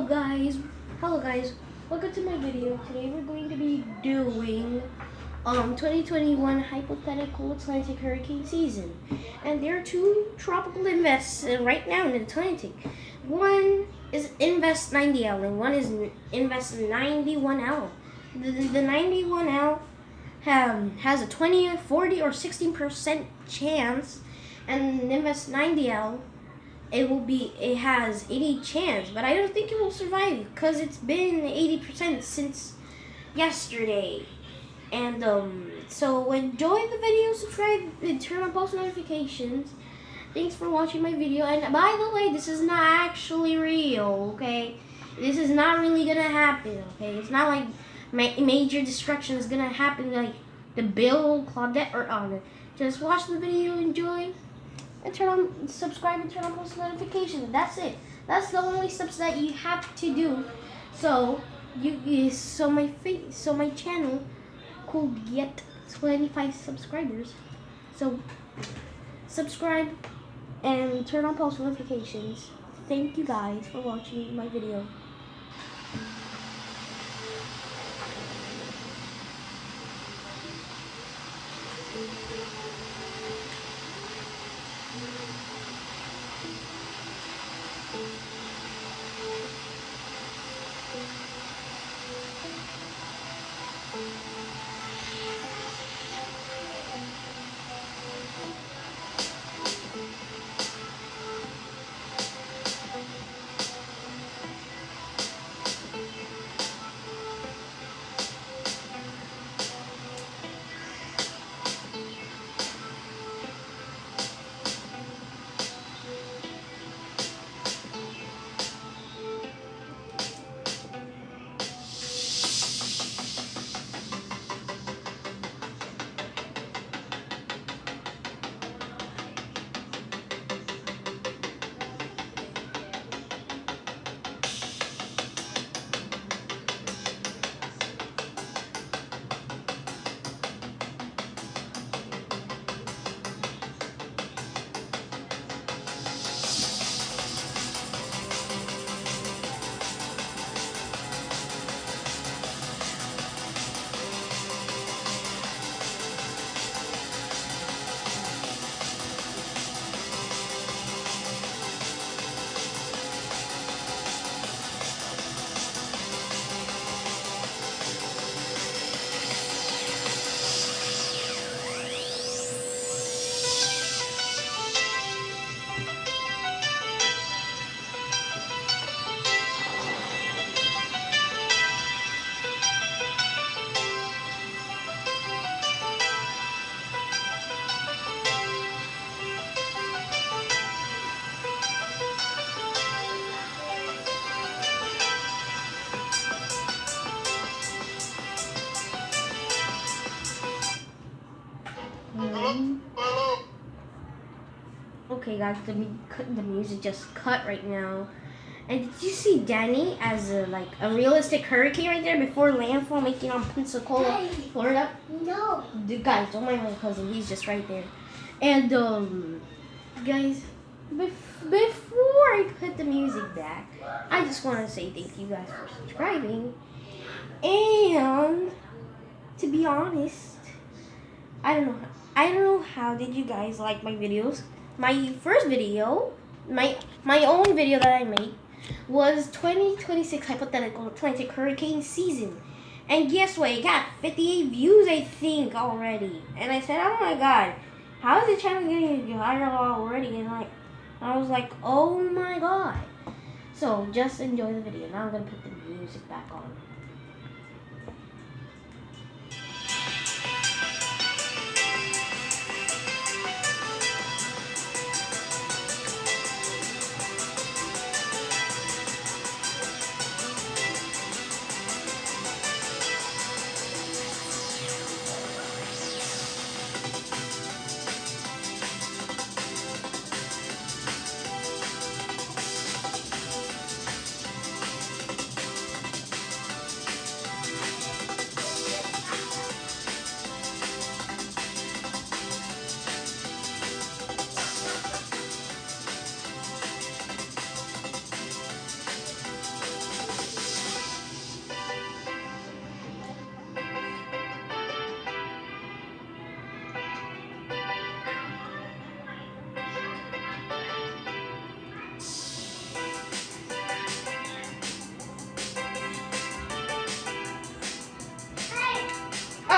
Hello guys, welcome to my video. Today we're going to be doing 2021 Hypothetical Atlantic Hurricane season. And there are two tropical invests right now in the Atlantic. One is Invest 90L and one is Invest 91L. The 91L has a 20, 40, or 16% chance, and Invest 90L it has 80 chance, but I don't think it will survive because it's been 80% since yesterday. And so enjoy the video, subscribe, and turn on post notifications. Thanks for watching my video. And by the way, this is not actually real, okay? This is not really gonna happen, okay? It's not like major destruction is gonna happen like the Bill, Claudette, or Anna. Just watch the video, enjoy, and subscribe and turn on post notifications. That's it. That's the only steps that you have to do. So so my channel could get 25 subscribers. So subscribe and turn on post notifications. Thank you guys for watching my video. Okay guys, the music just cut right now. And did you see Danny as a realistic hurricane right there before landfall making on Pensacola, Florida? No. Dude, guys, don't mind my cousin. He's just right there. And guys, before I put the music back, I just want to say thank you guys for subscribing. And to be honest, I don't know how did you guys like my videos. My first video, my own video that I made was 2026 Hypothetical Atlantic Hurricane season. And guess what? It got 58 views, I think, already. And I said, oh my god, how is the channel getting viral already? And I was like, oh my god. So just enjoy the video. Now I'm going to put the music back on.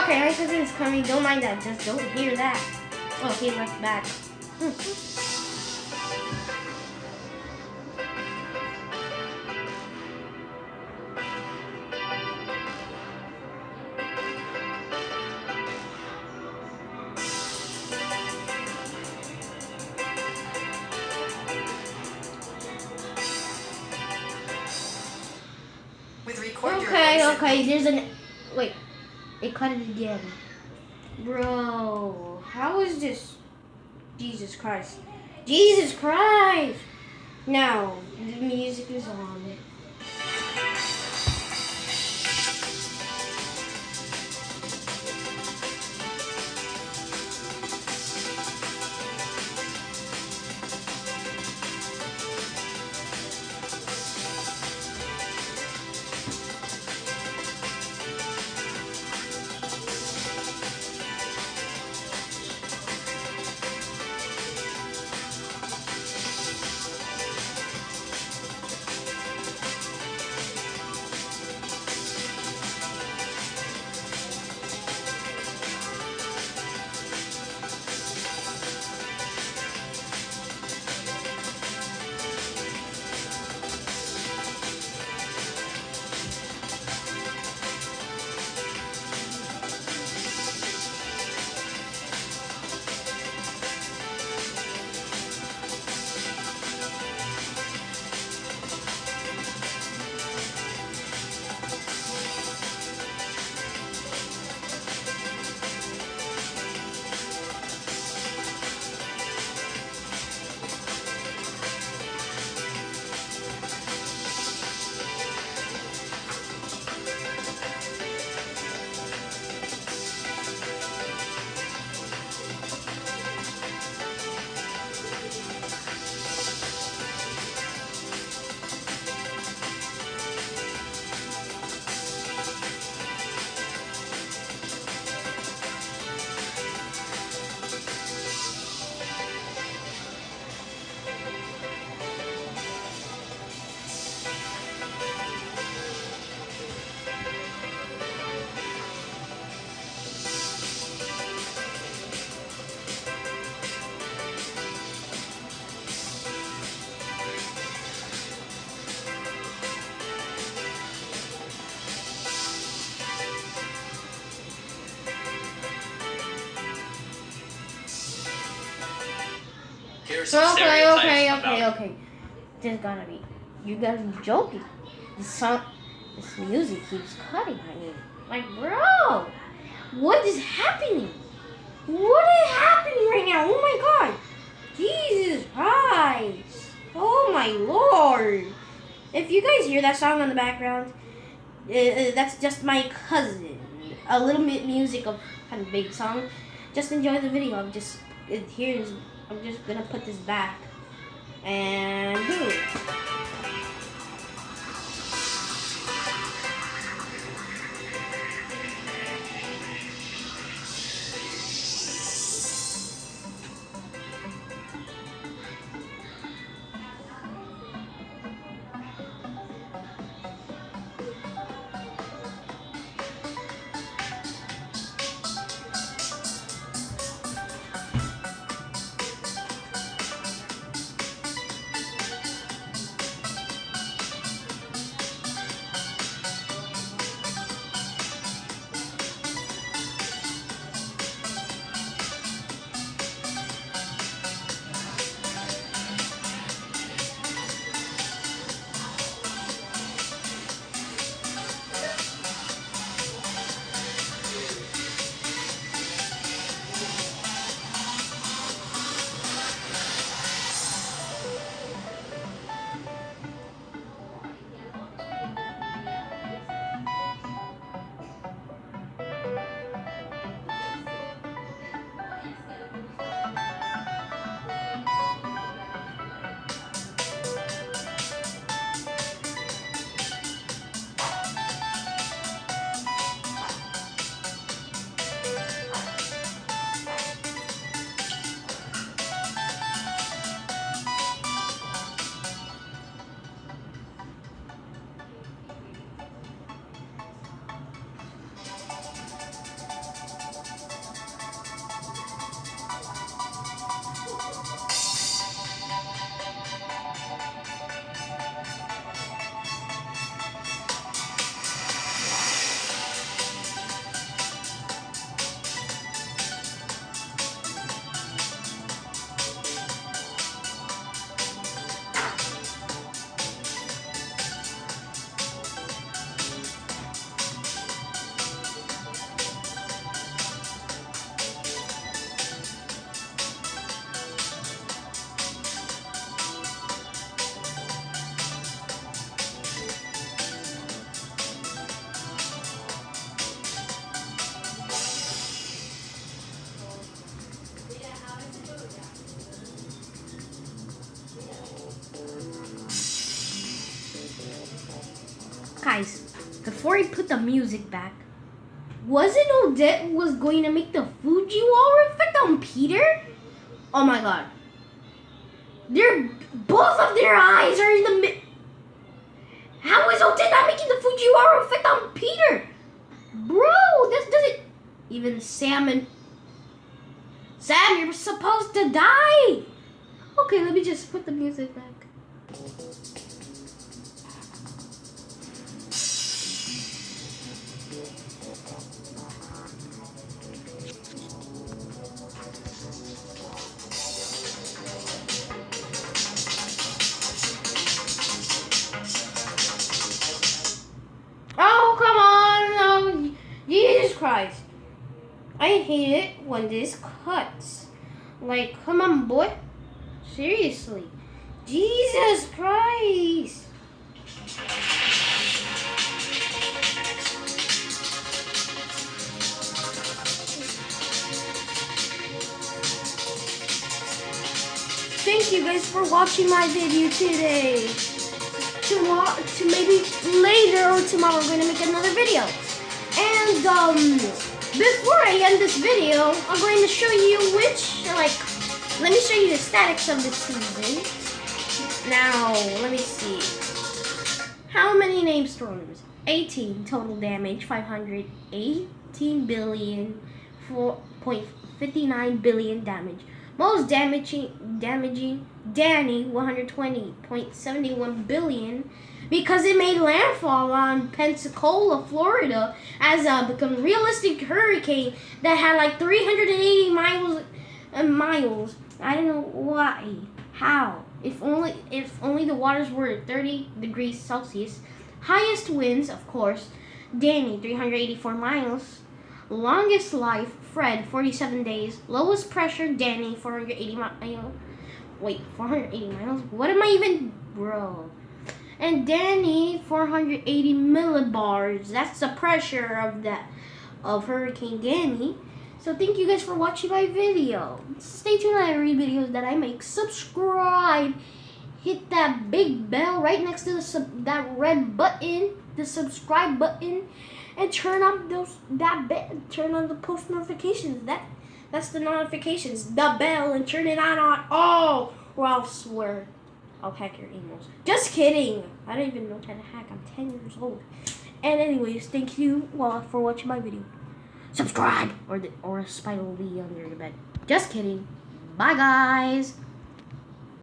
Okay, my cousin's coming. Don't mind that. Just don't hear that. Oh, he left back. Okay, there's an... Wait, it cut it again. Bro, how is this? Jesus Christ. Jesus Christ! Now, the music is on. Okay. This gotta be... You gotta be joking. This music keeps cutting. I mean, like, bro, what is happening? What is happening right now? Oh my God! Jesus Christ! Oh my Lord! If you guys hear that song in the background, that's just my cousin. A little bit music of kind of big song. Just enjoy the video. I'm just gonna put this back. And boom. Guys, before I put the music back, wasn't Odette was going to make the Fujiwara effect on Peter? Oh my god. Both of their eyes are in the mid. How is Odette not making the Fujiwara effect on Peter? Bro, this doesn't. Even Sam, you're supposed to die. Okay, let me just put the music back. Oh, come on. Oh, Jesus Christ. I hate it when this cuts. Like, come on, boy. Seriously. Jesus Christ. Thank you guys for watching my video today. Maybe later or tomorrow we're gonna make another video. And before I end this video, I'm going to show you let me show you the statics of this season. Now, let me see. How many name storms? 18 total damage, 518 billion, 4.59 billion damage. Most damaging Danny, 120.71 billion, because it made landfall on Pensacola, Florida, as a become realistic hurricane that had like 380 miles. I don't know why, how. If only the waters were at 30 degrees Celsius. Highest winds, of course, Danny, 384 miles. Longest life, Fred, 47 days. Lowest pressure, Danny, 480 miles. Wait, 480 miles? What am I even... Bro. And Danny, 480 millibars. That's the pressure of Hurricane Danny. So thank you guys for watching my video. Stay tuned on every video that I make. Subscribe. Hit that big bell right next to that red button, the subscribe button, and turn on turn on the post notifications. That's the notifications, the bell, and turn it on all, or I'll swear I'll hack your emails. Just kidding. I don't even know how to hack. I'm 10 years old. And anyways, thank you for watching my video. Subscribe, or a spider will be under your bed. Just kidding. Bye, guys.